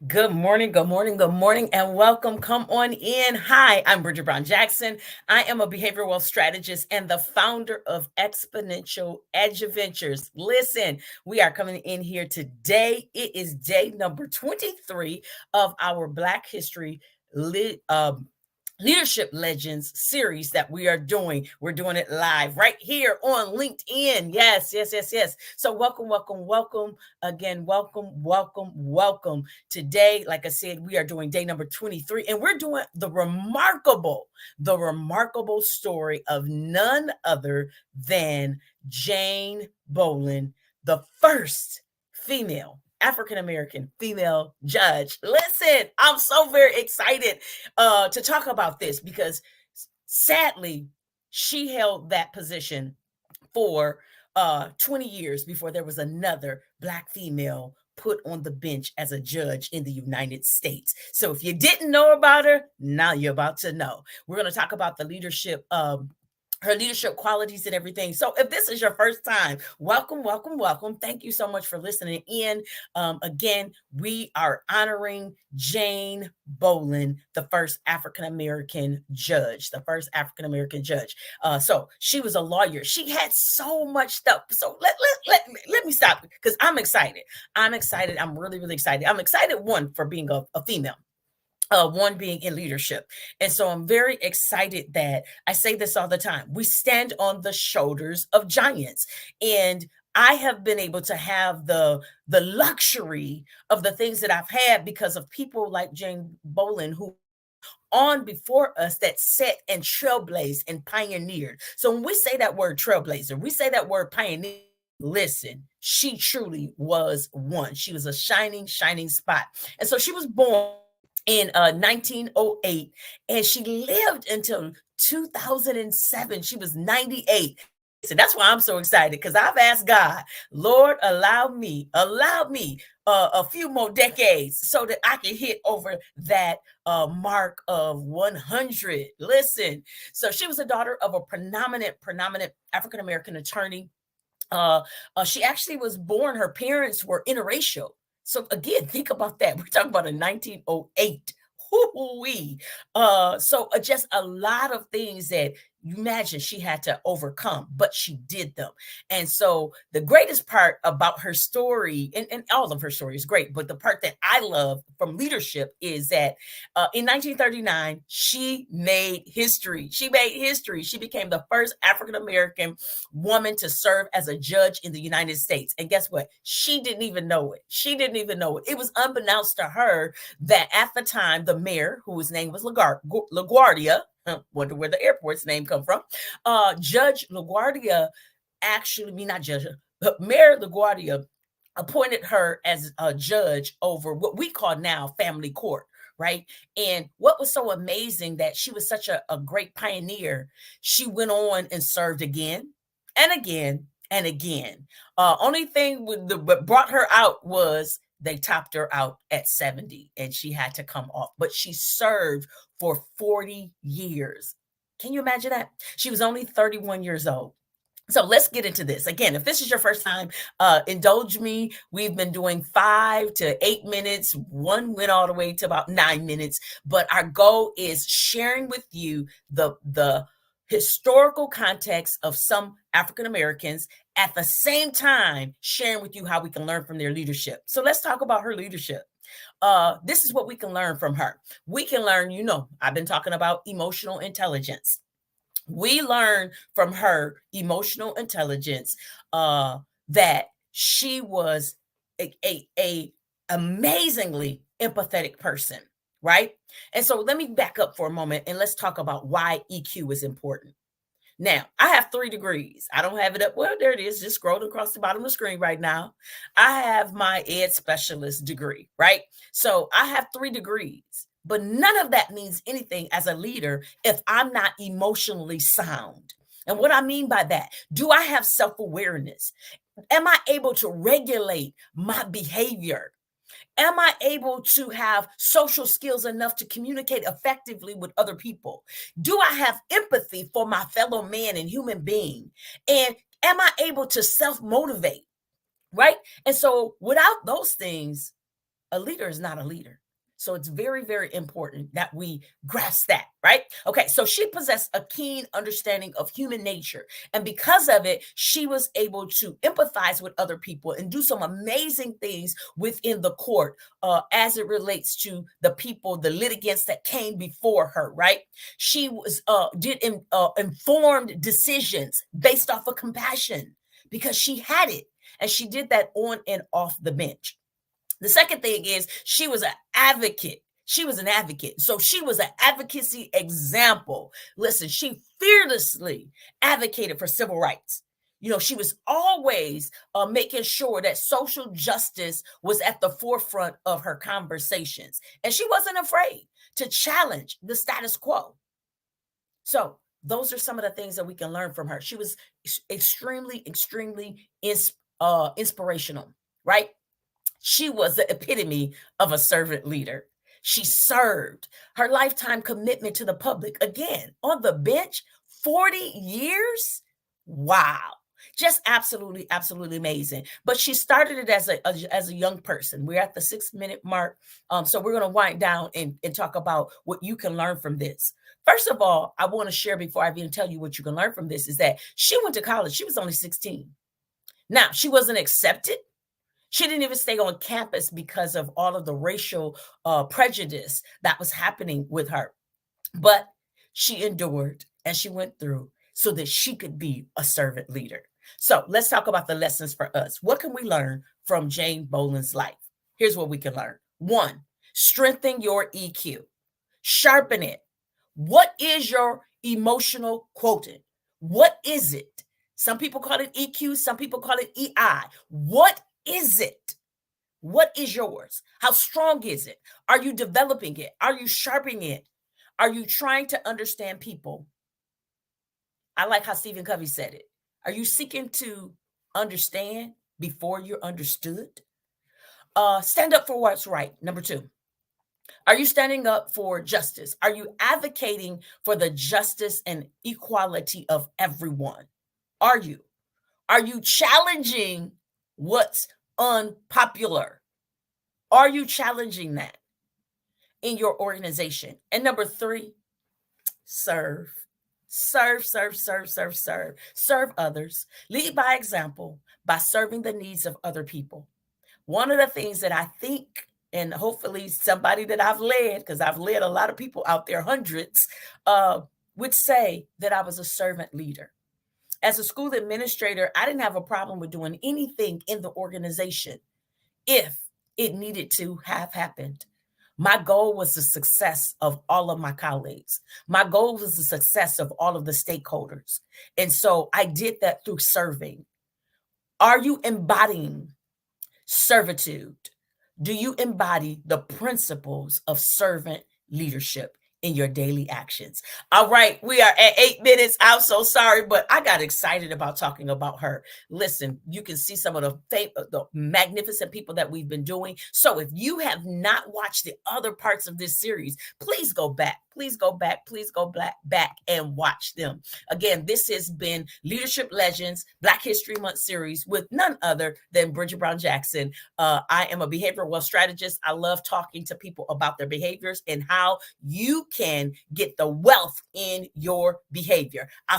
Good morning, good morning, good morning, and welcome. Come on in. Hi, I'm Bridget Brown Jackson. I am a behavioral wealth strategist and the founder of Exponential Edge Adventures. Listen, we are coming in here today. It is day number 23 of our Black History Leadership Legends series that we are doing. We're doing it live right here on LinkedIn. Yes, yes, yes, yes. So welcome, welcome, welcome again. Welcome, welcome, welcome. Today, like I said, we are doing day number 23, and we're doing the remarkable story of none other than Jane Bolin, the first female African-American female judge. Listen, I'm so very excited to talk about this because sadly, she held that position for 20 years before there was another Black female put on the bench as a judge in the United States. So if you didn't know about her, now you're about to know. We're going to talk about the leadership her leadership qualities and everything. So if this is your first time, welcome, welcome, welcome. Thank you so much for listening in. Again, we are honoring Jane Bolin, the first African-American judge, So she was a lawyer. She had so much stuff. So let me stop because I'm excited. I'm really, really excited. I'm excited, one, for being a female. One being in leadership. And so I'm very excited that I say this all the time. We stand on the shoulders of giants. And I have been able to have the luxury of the things that I've had because of people like Jane Bolin, who on before us that set and trailblazed and pioneered. So when we say that word trailblazer, we say that word pioneer. Listen, she truly was one. She was a shining, shining spot. And so she was born in 1908, and she lived until 2007. She was 98. So that's why I'm so excited, because I've asked God, Lord, allow me a few more decades so that I can hit over that mark of 100. Listen, so she was a daughter of a prominent African-American attorney. She actually was born, her parents were interracial. So again, think about that. We're talking about a 1908. So just a lot of things that you imagine she had to overcome, but she did them. And so the greatest part about her story, and all of her story is great, but the part that I love from leadership is that in 1939, she made history. She made history. She became the first African-American woman to serve as a judge in the United States. And guess what? She didn't even know it. It was unbeknownst to her that at the time, the mayor, whose name was LaGuardia, wonder where the airport's name come from, Judge LaGuardia, Mayor LaGuardia appointed her as a judge over what we call now family court. Right. And what was so amazing that she was such a great pioneer, she went on and served again and again and again. Only thing that brought her out was they topped her out at 70 and she had to come off, but she served for 40 years. Can you imagine that? She was only 31 years old. So let's get into this. Again, if this is your first time, indulge me. We've been doing 5 to 8 minutes. One went all the way to about 9 minutes. But our goal is sharing with you the historical context of some African Americans, at the same time sharing with you how we can learn from their leadership. So let's talk about her leadership. This is what we can learn from her. We can learn, I've been talking about emotional intelligence. We learn from her emotional intelligence that she was a amazingly empathetic person, right? And so let me back up for a moment and let's talk about why EQ is important. Now, I have 3 degrees. I don't have it up. Well, there it is. Just scrolling across the bottom of the screen right now. I have my ed specialist degree, right? So I have 3 degrees. But none of that means anything as a leader if I'm not emotionally sound. And what I mean by that, do I have self-awareness? Am I able to regulate my behavior? Am I able to have social skills enough to communicate effectively with other people? Do I have empathy for my fellow man and human being? And am I able to self-motivate? Right? And so without those things, a leader is not a leader. So it's very, very important that we grasp that, right? Okay, so she possessed a keen understanding of human nature. And because of it, she was able to empathize with other people and do some amazing things within the court as it relates to the people, the litigants that came before her, right? She was did informed decisions based off of compassion because she had it. And she did that on and off the bench. The second thing is she was an advocate. She was an advocate. So she was an advocacy example. Listen, she fearlessly advocated for civil rights. You know, she was always making sure that social justice was at the forefront of her conversations. And she wasn't afraid to challenge the status quo. So those are some of the things that we can learn from her. She was extremely, extremely inspirational, right? She was the epitome of a servant leader. She served. Her lifetime commitment to the public, again, on the bench, 40 years? Wow. Just absolutely, absolutely amazing. But she started it as a young person. We're at the 6-minute mark. So we're going to wind down and talk about what you can learn from this. First of all, I want to share before I even tell you what you can learn from this is that she went to college. She was only 16. Now, she wasn't accepted. She didn't even stay on campus because of all of the racial prejudice that was happening with her. But she endured and she went through so that she could be a servant leader. So let's talk about the lessons for us. What can we learn from Jane Bolin's life? Here's what we can learn. 1, strengthen your EQ. Sharpen it. What is your emotional quotient? What is it? Some people call it EQ. Some people call it EI. What is it? What is yours? How strong is it? Are you developing it? Are you sharpening it? Are you trying to understand people? I like how Stephen Covey said it. Are you seeking to understand before you're understood? Stand up for what's right. Number 2. Are you standing up for justice? Are you advocating for the justice and equality of everyone? Are you? Are you challenging what's unpopular? Are you challenging that in your organization? And number 3, serve. Serve, serve, serve, serve, serve. Serve others. Lead by example by serving the needs of other people. One of the things that I think, and hopefully somebody that I've led, because I've led a lot of people out there, hundreds, would say that I was a servant leader. As a school administrator, I didn't have a problem with doing anything in the organization if it needed to have happened. My goal was the success of all of my colleagues. My goal was the success of all of the stakeholders. And so I did that through serving. Are you embodying servitude? Do you embody the principles of servant leadership in your daily actions? All right, we are at 8 minutes. I'm so sorry, but I got excited about talking about her. Listen, you can see some of the magnificent people that we've been doing. So if you have not watched the other parts of this series, please go back. Please go back. Please go back and watch them. Again, this has been Leadership Legends Black History Month series with none other than Bridget Brown Jackson. I am a behavioral wealth strategist. I love talking to people about their behaviors and how you can get the wealth in your behavior. I'll